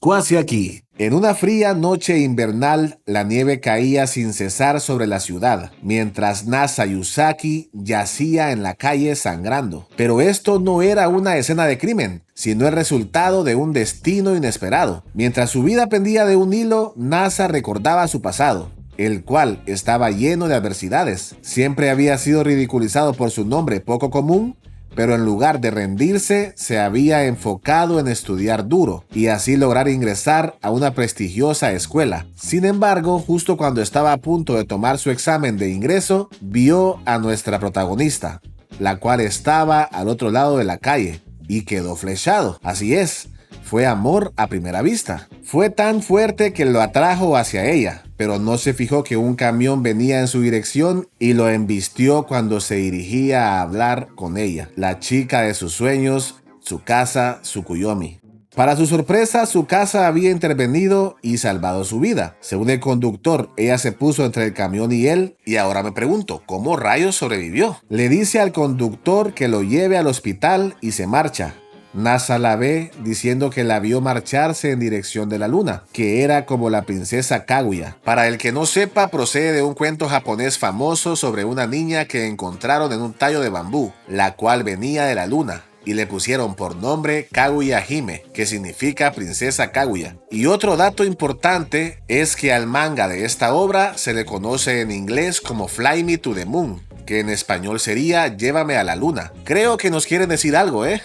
Cuasi aquí. En una fría noche invernal, la nieve caía sin cesar sobre la ciudad, mientras Nasa Yusaki yacía en la calle sangrando. Pero esto no era una escena de crimen, sino el resultado de un destino inesperado. Mientras su vida pendía de un hilo, Nasa recordaba su pasado, el cual estaba lleno de adversidades. Siempre había sido ridiculizado por su nombre poco común, pero en lugar de rendirse, se había enfocado en estudiar duro y así lograr ingresar a una prestigiosa escuela. Sin embargo, justo cuando estaba a punto de tomar su examen de ingreso, vio a nuestra protagonista, la cual estaba al otro lado de la calle, y quedó flechado. Así es, fue amor a primera vista. Fue tan fuerte que lo atrajo hacia ella, pero no se fijó que un camión venía en su dirección y lo embistió cuando se dirigía a hablar con ella, la chica de sus sueños, Tsukasa Tsukuyomi. Para su sorpresa, Tsukasa había intervenido y salvado su vida. Según el conductor, ella se puso entre el camión y él, y ahora me pregunto, ¿cómo rayos sobrevivió? Le dice al conductor que lo lleve al hospital y se marcha. Nasa la ve diciendo que la vio marcharse en dirección de la luna, que era como la princesa Kaguya. Para el que no sepa, procede de un cuento japonés famoso sobre una niña que encontraron en un tallo de bambú, la cual venía de la luna, y le pusieron por nombre Kaguya Hime, que significa princesa Kaguya. Y otro dato importante es que al manga de esta obra se le conoce en inglés como Fly Me to the Moon, que en español sería Llévame a la luna. Creo que nos quieren decir algo, ¿eh?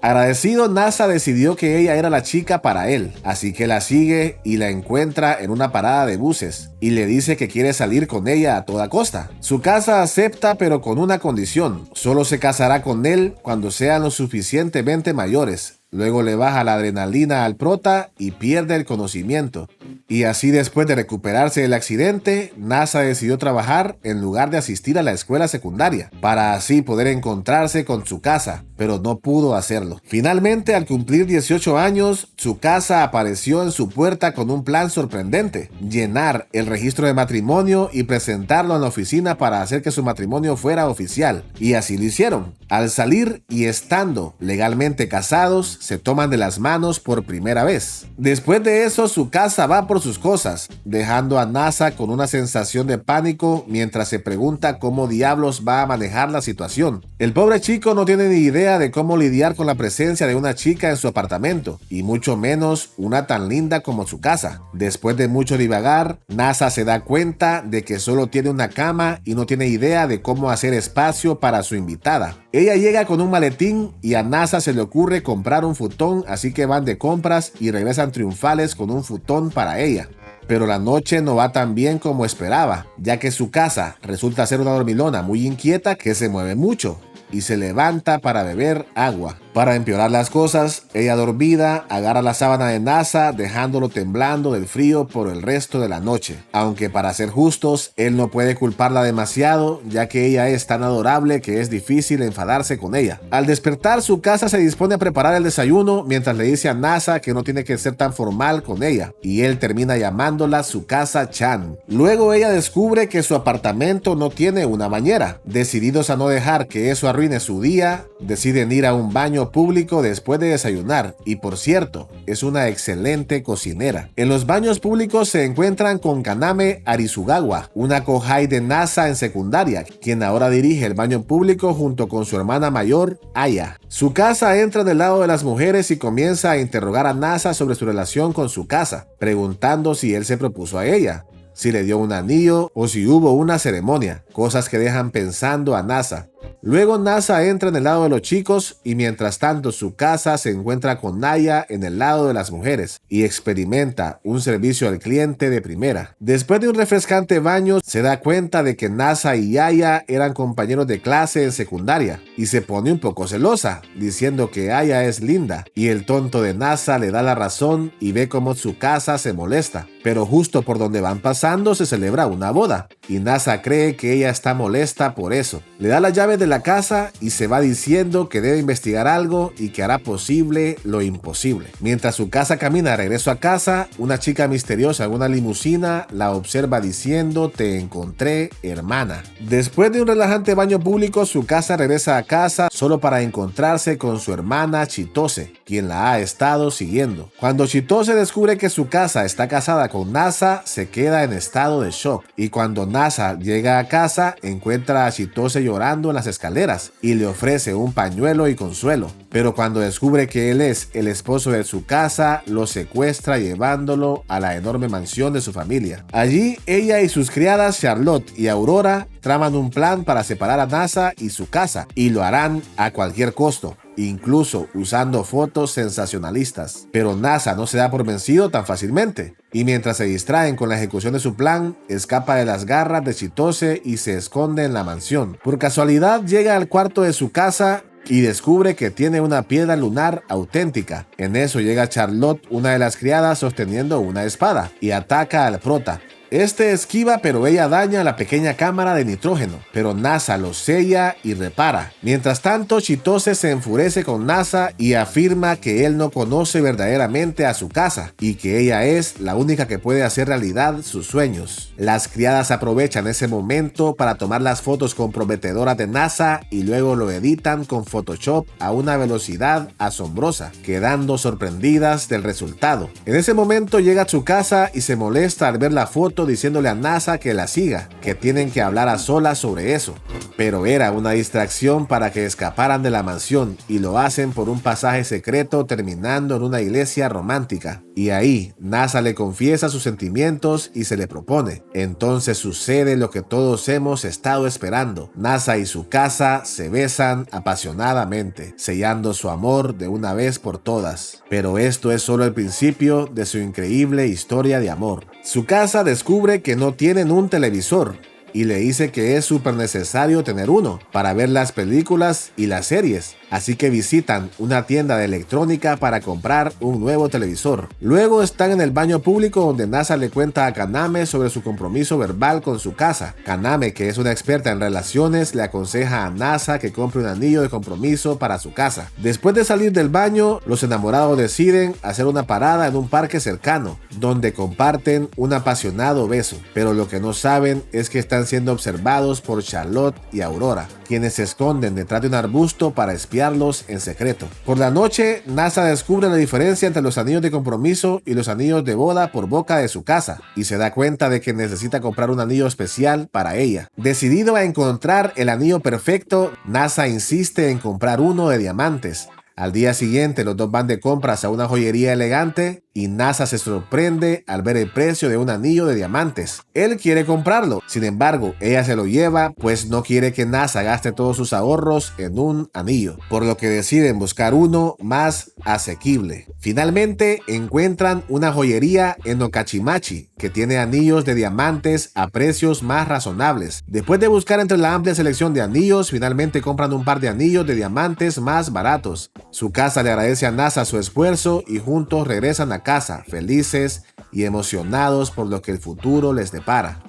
Agradecido, Nasa decidió que ella era la chica para él, así que la sigue y la encuentra en una parada de buses y le dice que quiere salir con ella a toda costa. Tsukasa acepta, pero con una condición: solo se casará con él cuando sean lo suficientemente mayores. Luego le baja la adrenalina al prota y pierde el conocimiento. Y así, después de recuperarse del accidente, Nasa decidió trabajar en lugar de asistir a la escuela secundaria, para así poder encontrarse con Tsukasa, pero no pudo hacerlo. Finalmente, al cumplir 18 años, Tsukasa apareció en su puerta con un plan sorprendente: llenar el registro de matrimonio y presentarlo en la oficina para hacer que su matrimonio fuera oficial. Y así lo hicieron. Al salir y estando legalmente casados, se toman de las manos por primera vez. Después de eso, Tsukasa va por sus cosas, dejando a Nasa con una sensación de pánico mientras se pregunta cómo diablos va a manejar la situación. El pobre chico no tiene ni idea de cómo lidiar con la presencia de una chica en su apartamento, y mucho menos una tan linda como Tsukasa. Después de mucho divagar, Nasa se da cuenta de que solo tiene una cama y no tiene idea de cómo hacer espacio para su invitada. Ella llega con un maletín y a Nasa se le ocurre comprar un futón, así que van de compras y regresan triunfales con un futón para ella. Pero la noche no va tan bien como esperaba, ya que su casa resulta ser una dormilona muy inquieta que se mueve mucho y se levanta para beber agua. Para empeorar las cosas, ella, dormida, agarra la sábana de Nasa, dejándolo temblando del frío por el resto de la noche. Aunque, para ser justos, él no puede culparla demasiado, ya que ella es tan adorable que es difícil enfadarse con ella. Al despertar, Tsukasa se dispone a preparar el desayuno mientras le dice a Nasa que no tiene que ser tan formal con ella, y él termina llamándola Tsukasa-chan. Luego ella descubre que su apartamento no tiene una bañera. Decididos a no dejar que eso arruine su día, deciden ir a un baño público después de desayunar, y por cierto, es una excelente cocinera. En los baños públicos se encuentran con Kaname Arisugawa, una kohai de Nasa en secundaria, quien ahora dirige el baño público junto con su hermana mayor, Aya. Tsukasa entra del lado de las mujeres y comienza a interrogar a Nasa sobre su relación con Tsukasa, preguntando si él se propuso a ella, si le dio un anillo o si hubo una ceremonia, cosas que dejan pensando a Nasa. Luego Nasa entra en el lado de los chicos y mientras tanto Tsukasa se encuentra con Naya en el lado de las mujeres y experimenta un servicio al cliente de primera. Después de un refrescante baño se da cuenta de que Nasa y Aya eran compañeros de clase en secundaria y se pone un poco celosa, diciendo que Aya es linda, y el tonto de Nasa le da la razón y ve cómo Tsukasa se molesta. pero justo por donde van pasando se celebra una boda, y Nasa cree que ella está molesta por eso. Le da las llaves de la casa y se va diciendo que debe investigar algo y que hará posible lo imposible. Mientras su casa camina de regreso a casa, una chica misteriosa en una limusina la observa diciendo: "Te encontré, hermana". Después de un relajante baño público, su casa regresa a casa solo para encontrarse con su hermana Chitose, quien la ha estado siguiendo. Cuando Chitose descubre que su casa está casada con Nasa, se queda en estado de shock, y cuando Nasa llega a casa, encuentra a Chitose llorando en las escaleras y le ofrece un pañuelo y consuelo. Pero cuando descubre que él es el esposo de su casa, lo secuestra llevándolo a la enorme mansión de su familia. Allí, ella y sus criadas Charlotte y Aurora traman un plan para separar a Nasa y su casa, y lo harán a cualquier costo, incluso usando fotos sensacionalistas. Pero Nasa no se da por vencido tan fácilmente, y mientras se distraen con la ejecución de su plan, escapa de las garras de Chitose y se esconde en la mansión. Por casualidad llega al cuarto de su casa y descubre que tiene una piedra lunar auténtica. En eso llega Charlotte, una de las criadas, sosteniendo una espada, y ataca al prota. Este esquiva, pero ella daña la pequeña cámara de nitrógeno, pero Nasa lo sella y repara. Mientras tanto, Chitose se enfurece con Nasa y afirma que él no conoce verdaderamente a su casa y que ella es la única que puede hacer realidad sus sueños. Las criadas aprovechan ese momento para tomar las fotos comprometedoras de Nasa y luego lo editan con Photoshop a una velocidad asombrosa, quedando sorprendidas del resultado. En ese momento llega a su casa y se molesta al ver la foto, diciéndole a Nasa que la siga, que tienen que hablar a solas sobre eso. Pero era una distracción para que escaparan de la mansión, y lo hacen por un pasaje secreto terminando en una iglesia romántica. Y ahí Nasa le confiesa sus sentimientos y se le propone. Entonces sucede lo que todos hemos estado esperando. Nasa y su casa se besan apasionadamente, sellando su amor de una vez por todas. Pero esto es solo el principio de su increíble historia de amor. Su casa descubre que no tienen un televisor y le dice que es súper necesario tener uno para ver las películas y las series. Así que visitan una tienda de electrónica para comprar un nuevo televisor. Luego están en el baño público donde Nasa le cuenta a Kaname sobre su compromiso verbal con su casa. Kaname, que es una experta en relaciones, le aconseja a Nasa que compre un anillo de compromiso para su casa. Después de salir del baño, los enamorados deciden hacer una parada en un parque cercano, donde comparten un apasionado beso. Pero lo que no saben es que están siendo observados por Charlotte y Aurora, quienes se esconden detrás de un arbusto para espiarlos en secreto. Por la noche, Nasa descubre la diferencia entre los anillos de compromiso y los anillos de boda por boca de su casa, y se da cuenta de que necesita comprar un anillo especial para ella. Decidido a encontrar el anillo perfecto, Nasa insiste en comprar uno de diamantes. Al día siguiente, los dos van de compras a una joyería elegante y Nasa se sorprende al ver el precio de un anillo de diamantes. Él quiere comprarlo, sin embargo, ella se lo lleva, pues no quiere que Nasa gaste todos sus ahorros en un anillo, por lo que deciden buscar uno más asequible. Finalmente, encuentran una joyería en Okachimachi que tiene anillos de diamantes a precios más razonables. Después de buscar entre la amplia selección de anillos, finalmente compran un par de anillos de diamantes más baratos. Su casa le agradece a Nasa su esfuerzo y juntos regresan a casa, felices y emocionados por lo que el futuro les depara.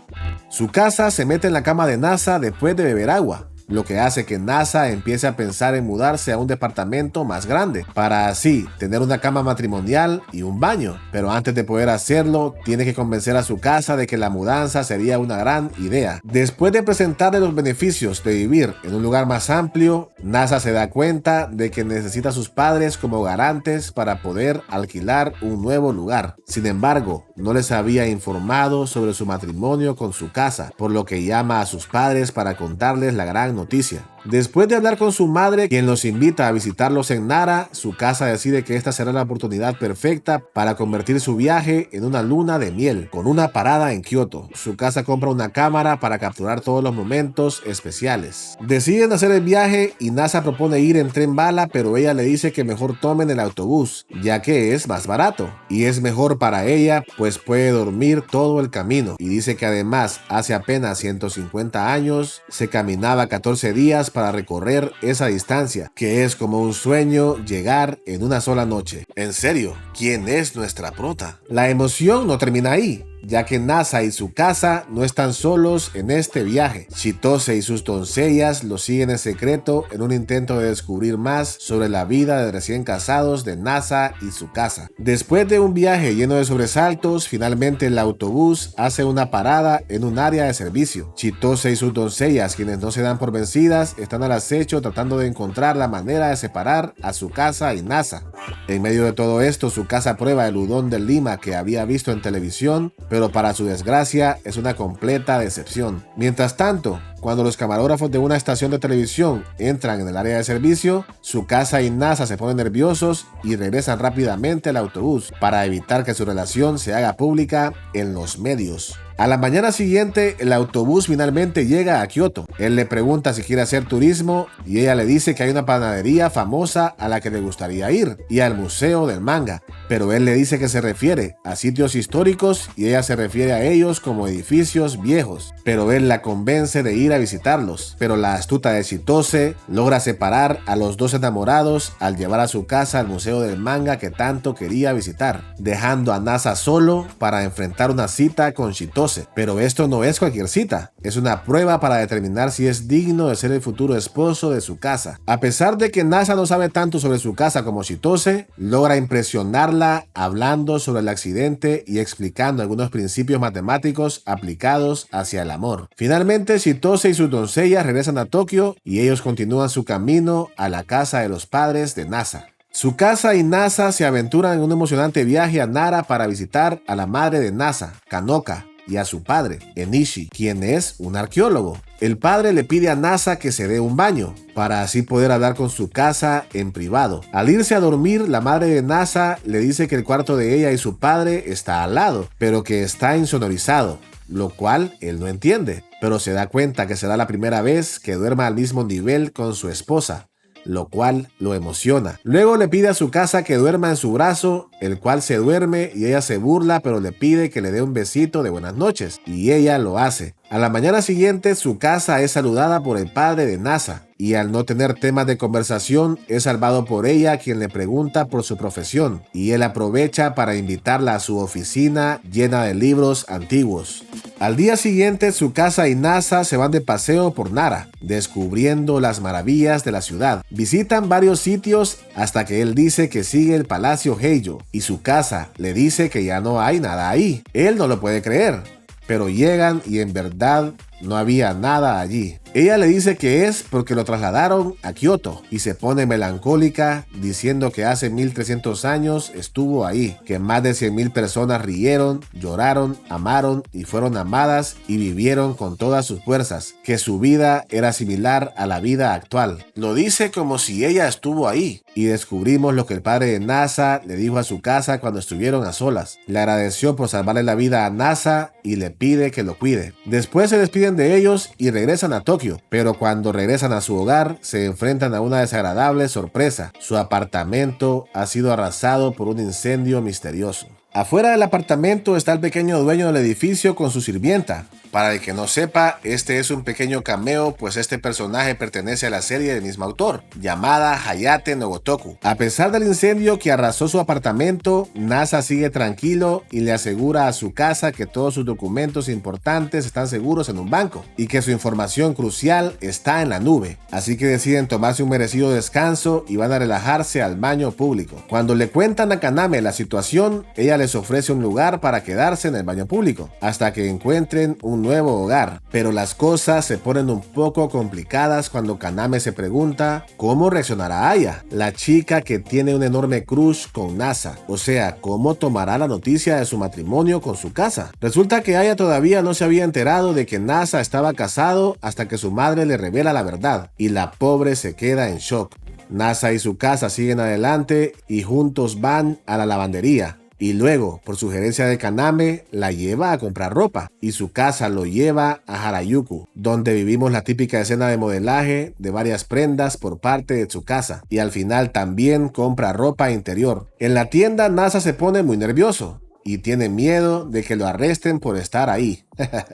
Su casa se mete en la cama de Nasa después de beber agua, lo que hace que Nasa empiece a pensar en mudarse a un departamento más grande, para así tener una cama matrimonial y un baño. Pero antes de poder hacerlo, tiene que convencer a su casa de que la mudanza sería una gran idea. Después de presentarle los beneficios de vivir en un lugar más amplio, Nasa se da cuenta de que necesita a sus padres como garantes para poder alquilar un nuevo lugar. Sin embargo, no les había informado sobre su matrimonio con su casa, por lo que llama a sus padres para contarles la gran noticia. Después de hablar con su madre, quien los invita a visitarlos en Nara, su casa decide que esta será la oportunidad perfecta para convertir su viaje en una luna de miel, con una parada en Kioto. Su casa compra una cámara para capturar todos los momentos especiales. Deciden hacer el viaje y Nasa propone ir en tren bala, pero ella le dice que mejor tomen el autobús, ya que es más barato. Y es mejor para ella, pues puede dormir todo el camino. Y dice que además, hace apenas 150 años, se caminaba 14 días para recorrer esa distancia, que es como un sueño llegar en una sola noche. En serio, ¿quién es nuestra prota? La emoción no termina ahí, ya que Nasa y su casa no están solos en este viaje. Chitose y sus doncellas lo siguen en secreto en un intento de descubrir más sobre la vida de recién casados de Nasa y su casa. Después de un viaje lleno de sobresaltos, finalmente el autobús hace una parada en un área de servicio. Chitose y sus doncellas, quienes no se dan por vencidas, están al acecho tratando de encontrar la manera de separar a su casa y Nasa. En medio de todo esto, su casa prueba el udon de Lima que había visto en televisión, pero para su desgracia es una completa decepción. Mientras tanto, cuando los camarógrafos de una estación de televisión entran en el área de servicio, su casa y Nasa se ponen nerviosos y regresan rápidamente al autobús para evitar que su relación se haga pública en los medios. A la mañana siguiente, el autobús finalmente llega a Kioto. Él le pregunta si quiere hacer turismo y ella le dice que hay una panadería famosa a la que le gustaría ir y al museo del manga, pero él le dice que se refiere a sitios históricos y ella se refiere a ellos como edificios viejos, pero él la convence de ir a visitarlos. Pero la astuta de Chitose logra separar a los dos enamorados al llevar a su casa al museo del manga que tanto quería visitar, dejando a Nasa solo para enfrentar una cita con Chitose. Pero esto no es cualquier cita, es una prueba para determinar si es digno de ser el futuro esposo de su casa. A pesar de que Nasa no sabe tanto sobre su casa como Chitose, logra impresionarla hablando sobre el accidente y explicando algunos principios matemáticos aplicados hacia el amor. Finalmente, Chitose y sus doncellas regresan a Tokio y ellos continúan su camino a la casa de los padres de Nasa. Su casa y Nasa se aventuran en un emocionante viaje a Nara para visitar a la madre de Nasa, Kanoka, y a su padre, Enishi, quien es un arqueólogo. El padre le pide a Nasa que se dé un baño, para así poder hablar con su casa en privado. Al irse a dormir, la madre de Nasa le dice que el cuarto de ella y su padre está al lado, pero que está insonorizado, lo cual él no entiende, pero se da cuenta que será la primera vez que duerma al mismo nivel con su esposa, lo cual lo emociona. Luego le pide a su casa que duerma en su brazo, el cual se duerme y ella se burla, pero le pide que le dé un besito de buenas noches, y ella lo hace. A la mañana siguiente, su casa es saludada por el padre de Nasa, y al no tener temas de conversación, es salvado por ella, quien le pregunta por su profesión, y él aprovecha para invitarla a su oficina llena de libros antiguos. Al día siguiente, su casa y Nasa se van de paseo por Nara, descubriendo las maravillas de la ciudad. Visitan varios sitios hasta que él dice que sigue el Palacio Heijo, y su casa le dice que ya no hay nada ahí. Él no lo puede creer, pero llegan y en verdad no había nada allí. Ella le dice que es porque lo trasladaron a Kioto y se pone melancólica diciendo que hace 1300 años estuvo ahí, que más de 100,000 personas rieron, lloraron, amaron y fueron amadas y vivieron con todas sus fuerzas, que su vida era similar a la vida actual. Lo dice como si ella estuvo ahí, y descubrimos lo que el padre de Nasa le dijo a su casa cuando estuvieron a solas. Le agradeció por salvarle la vida a Nasa y le pide que lo cuide. Después se despiden de ellos y regresan a Tokio, pero cuando regresan a su hogar se enfrentan a una desagradable sorpresa. Su apartamento ha sido arrasado por un incendio misterioso. Afuera del apartamento está el pequeño dueño del edificio con su sirvienta. Para el que no sepa, este es un pequeño cameo, pues este personaje pertenece a la serie del mismo autor, llamada Hayate no Gotoku. A pesar del incendio que arrasó su apartamento, Nasa sigue tranquilo y le asegura a su casa que todos sus documentos importantes están seguros en un banco y que su información crucial está en la nube. Así que deciden tomarse un merecido descanso y van a relajarse al baño público. Cuando le cuentan a Kaname la situación, ella les ofrece un lugar para quedarse en el baño público, hasta que encuentren un nuevo hogar. Pero las cosas se ponen un poco complicadas cuando Kaname se pregunta cómo reaccionará Aya, la chica que tiene un enorme crush con Nasa. O sea, cómo tomará la noticia de su matrimonio con su casa. Resulta que Aya todavía no se había enterado de que Nasa estaba casado hasta que su madre le revela la verdad, y la pobre se queda en shock. Nasa y su casa siguen adelante y juntos van a la lavandería. Y luego, por sugerencia de Kaname, la lleva a comprar ropa y su casa lo lleva a Harajuku, donde vivimos la típica escena de modelaje de varias prendas por parte de Tsukasa, y al final también compra ropa interior. En la tienda, Nasa se pone muy nervioso y tiene miedo de que lo arresten por estar ahí.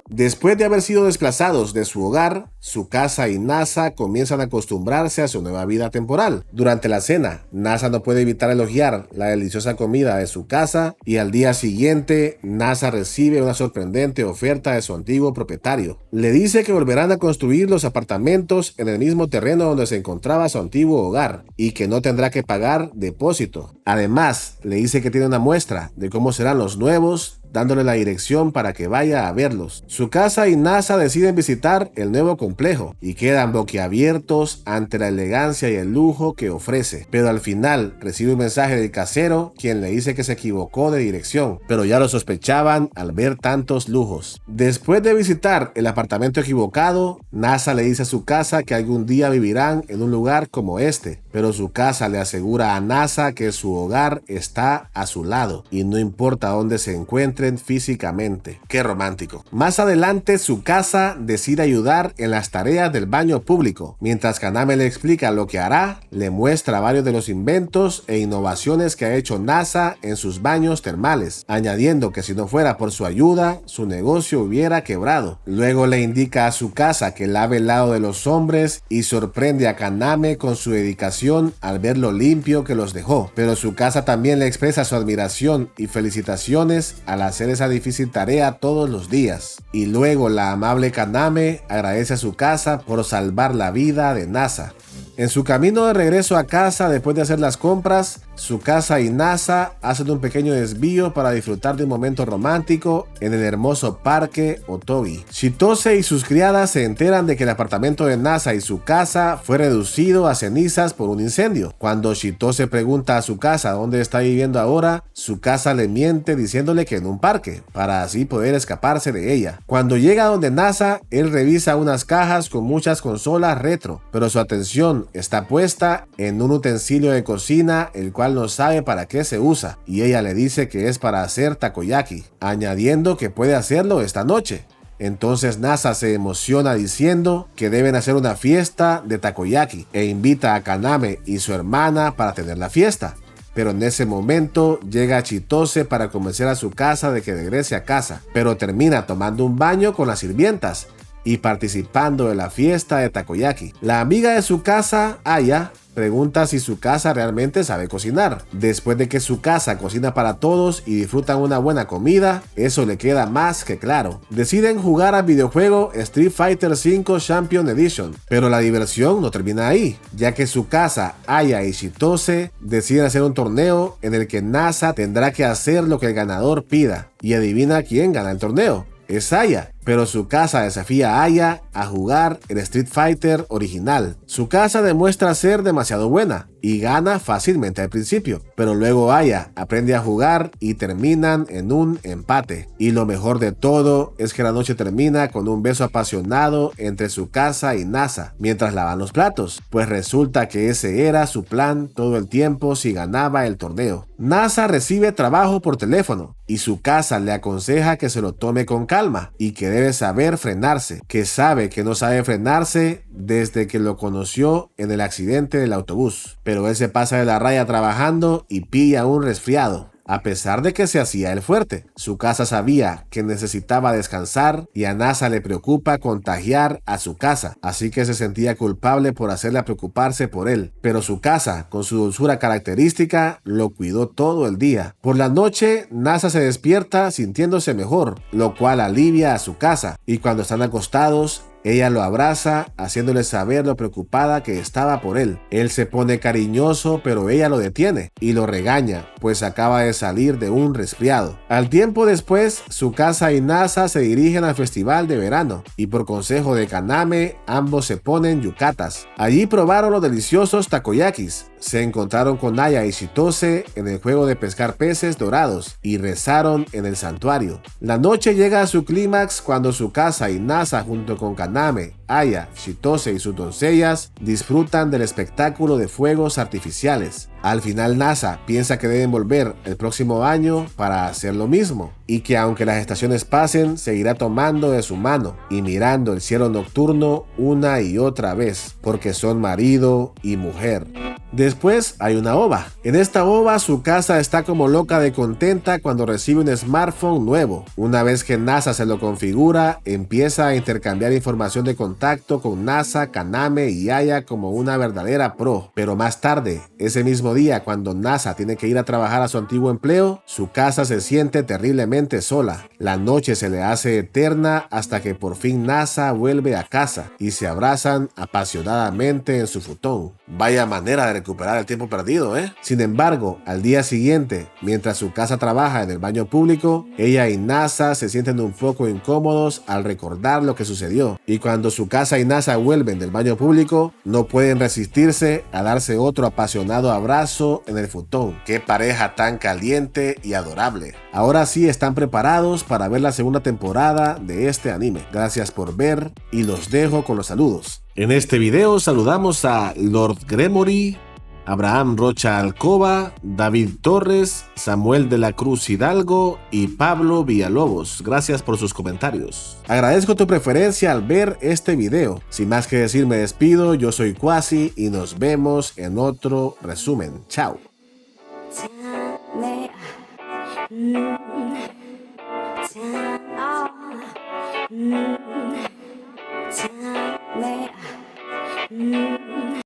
Después de haber sido desplazados de su hogar, su casa y Nasa comienzan a acostumbrarse a su nueva vida temporal. Durante la cena, Nasa no puede evitar elogiar la deliciosa comida de su casa y al día siguiente, Nasa recibe una sorprendente oferta de su antiguo propietario. Le dice que volverán a construir los apartamentos en el mismo terreno donde se encontraba su antiguo hogar y que no tendrá que pagar depósito. Además, le dice que tiene una muestra de cómo serán los nuevos, dándole la dirección para que vaya a verlos. Su casa y Nasa deciden visitar el nuevo complejo y quedan boquiabiertos ante la elegancia y el lujo que ofrece. Pero al final recibe un mensaje del casero, quien le dice que se equivocó de dirección, pero ya lo sospechaban al ver tantos lujos. Después de visitar el apartamento equivocado, Nasa le dice a su casa que algún día vivirán en un lugar como este, pero su casa le asegura a Nasa que su hogar está a su lado y no importa dónde se encuentren físicamente. ¡Qué romántico! Más adelante, su casa decide ayudar en las tareas del baño público. Mientras Kaname le explica lo que hará, le muestra varios de los inventos e innovaciones que ha hecho Nasa en sus baños termales, añadiendo que si no fuera por su ayuda, su negocio hubiera quebrado. Luego le indica a su casa que lave el lado de los hombres y sorprende a Kaname con su dedicación al ver lo limpio que los dejó. Pero su casa también le expresa su admiración y felicitaciones al hacer esa difícil tarea todos los días. Y luego la amable Kaname agradece a su casa por salvar la vida de Nasa. En su camino de regreso a casa después de hacer las compras, su casa y Nasa hacen un pequeño desvío para disfrutar de un momento romántico en el hermoso parque Otogi. Chitose y sus criadas se enteran de que el apartamento de Nasa y su casa fue reducido a cenizas por un incendio. Cuando Chitose pregunta a su casa dónde está viviendo ahora, su casa le miente diciéndole que en un parque, para así poder escaparse de ella. Cuando llega donde Nasa, él revisa unas cajas con muchas consolas retro, pero su atención está puesta en un utensilio de cocina el cual no sabe para qué se usa, y ella le dice que es para hacer takoyaki, añadiendo que puede hacerlo esta noche. Entonces Nasa se emociona diciendo que deben hacer una fiesta de takoyaki e invita a Kaname y su hermana para tener la fiesta. Pero en ese momento llega Chitose para convencer a su casa de que regrese a casa, pero termina tomando un baño con las sirvientas y participando de la fiesta de takoyaki. La amiga de su casa, Aya, pregunta si su casa realmente sabe cocinar. Después de que su casa cocina para todos y disfrutan una buena comida, eso le queda más que claro. Deciden jugar al videojuego Street Fighter V Champion Edition, pero la diversión no termina ahí, ya que su casa, Aya y Chitose deciden hacer un torneo en el que Nasa tendrá que hacer lo que el ganador pida. Y adivina quién gana el torneo. Es Aya, pero su casa desafía a Aya a jugar el Street Fighter original. Su casa demuestra ser demasiado buena y gana fácilmente al principio, pero luego Aya aprende a jugar y terminan en un empate. Y lo mejor de todo es que la noche termina con un beso apasionado entre su casa y Nasa mientras lavan los platos, pues resulta que ese era su plan todo el tiempo si ganaba el torneo. Nasa recibe trabajo por teléfono y su casa le aconseja que se lo tome con calma y que debe saber frenarse, que sabe que no sabe frenarse desde que lo conoció en el accidente del autobús, pero él se pasa de la raya trabajando y pilla un resfriado. A pesar de que se hacía el fuerte, su casa sabía que necesitaba descansar y a Nasa le preocupa contagiar a su casa, así que se sentía culpable por hacerla preocuparse por él. Pero su casa, con su dulzura característica, lo cuidó todo el día. Por la noche, Nasa se despierta sintiéndose mejor, lo cual alivia a su casa, y cuando están acostados, ella lo abraza, haciéndole saber lo preocupada que estaba por él. Él se pone cariñoso, pero ella lo detiene y lo regaña, pues acaba de salir de un resfriado. Al tiempo después, su casa y Nasa se dirigen al festival de verano, y por consejo de Kaname, ambos se ponen yucatas. Allí probaron los deliciosos takoyakis, se encontraron con Aya y Chitose en el juego de pescar peces dorados y rezaron en el santuario. La noche llega a su clímax cuando su casa y Nasa junto con Kaname, Aya, Chitose y sus doncellas disfrutan del espectáculo de fuegos artificiales. Al final NASA piensa que deben volver el próximo año para hacer lo mismo, y que aunque las estaciones pasen, seguirá tomando de su mano y mirando el cielo nocturno una y otra vez, porque son marido y mujer. Después hay una ova. En esta ova su casa está como loca de contenta cuando recibe un smartphone nuevo. Una vez que NASA se lo configura, empieza a intercambiar información de contacto con NASA, Kaname y Aya como una verdadera pro. Pero más tarde, ese mismo día, cuando NASA tiene que ir a trabajar a su antiguo empleo, su casa se siente terriblemente sola. La noche se le hace eterna hasta que por fin NASA vuelve a casa y se abrazan apasionadamente en su futón. Vaya manera de recuperar el tiempo perdido, ¿eh? Sin embargo, al día siguiente, mientras su casa trabaja en el baño público, ella y NASA se sienten un poco incómodos al recordar lo que sucedió. Y cuando su casa y NASA vuelven del baño público, no pueden resistirse a darse otro apasionado abrazo en el futón. ¡Qué pareja tan caliente y adorable! Ahora sí están preparados para ver la segunda temporada de este anime. Gracias por ver y los dejo con los saludos. En este video saludamos a Lord Gremory, Abraham Rocha Alcoba, David Torres, Samuel de la Cruz Hidalgo y Pablo Villalobos. Gracias por sus comentarios. Agradezco tu preferencia al ver este video. Sin más que decir, me despido. Yo soy Quasi y nos vemos en otro resumen. Chao.